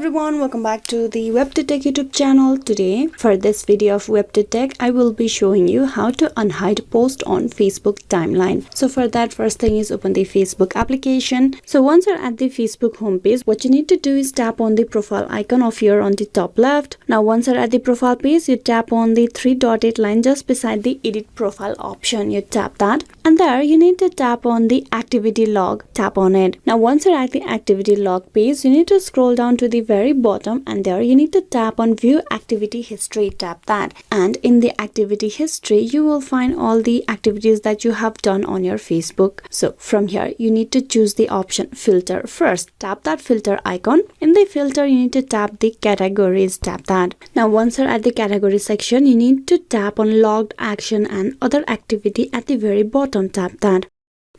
everyone, welcome back to the WebToTech YouTube channel. Today, for this video of WebToTech, I will be showing you how to unhide post on Facebook timeline. So for that, first thing is open the Facebook application. So once you're at the Facebook homepage, what you need to do is tap on the profile icon of your on the top left. Now once you're at the profile page, you tap on the three dotted line just beside the edit profile option. You tap that, and there you need to tap on the activity log. Tap on it. Now once you're at the activity log page, you need to scroll down to the very bottom, and there you need to tap on view activity history. Tap that, and in the activity history you will find all the activities that you have done on your Facebook. So from here you need to choose the option filter. First tap that filter icon. In the filter you need to tap the categories. Tap that. Now once you're at the category section, you need to tap on logged action and other activity at the very bottom. Tap that.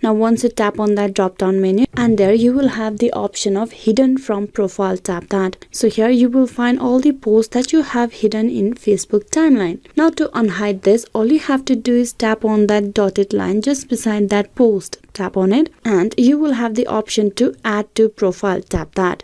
Now once you tap on that drop down menu, and there you will have the option of hidden from profile. Tap that. So here you will find all the posts that you have hidden in Facebook timeline. Now to unhide this, all you have to do is tap on that dotted line just beside that post. Tap on it, and you will have the option to add to profile. Tap that.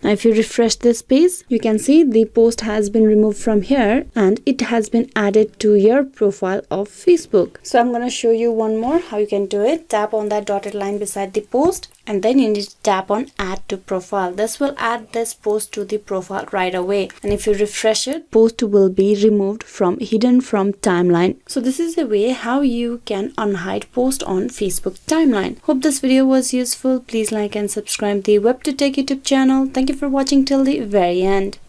Now if you refresh this page, you can see the post has been removed from here and it has been added to your profile of Facebook. So I'm going to show you one more how you can do it. Tap on that dotted line beside the post, and then you need to tap on add to profile. This will add this post to the profile right away, and if you refresh it, post will be removed from hidden from timeline. So this is a way how you can unhide post on Facebook timeline. Hope this video was useful. Please like and subscribe the WebToTech YouTube channel. Thank you for watching till the very end.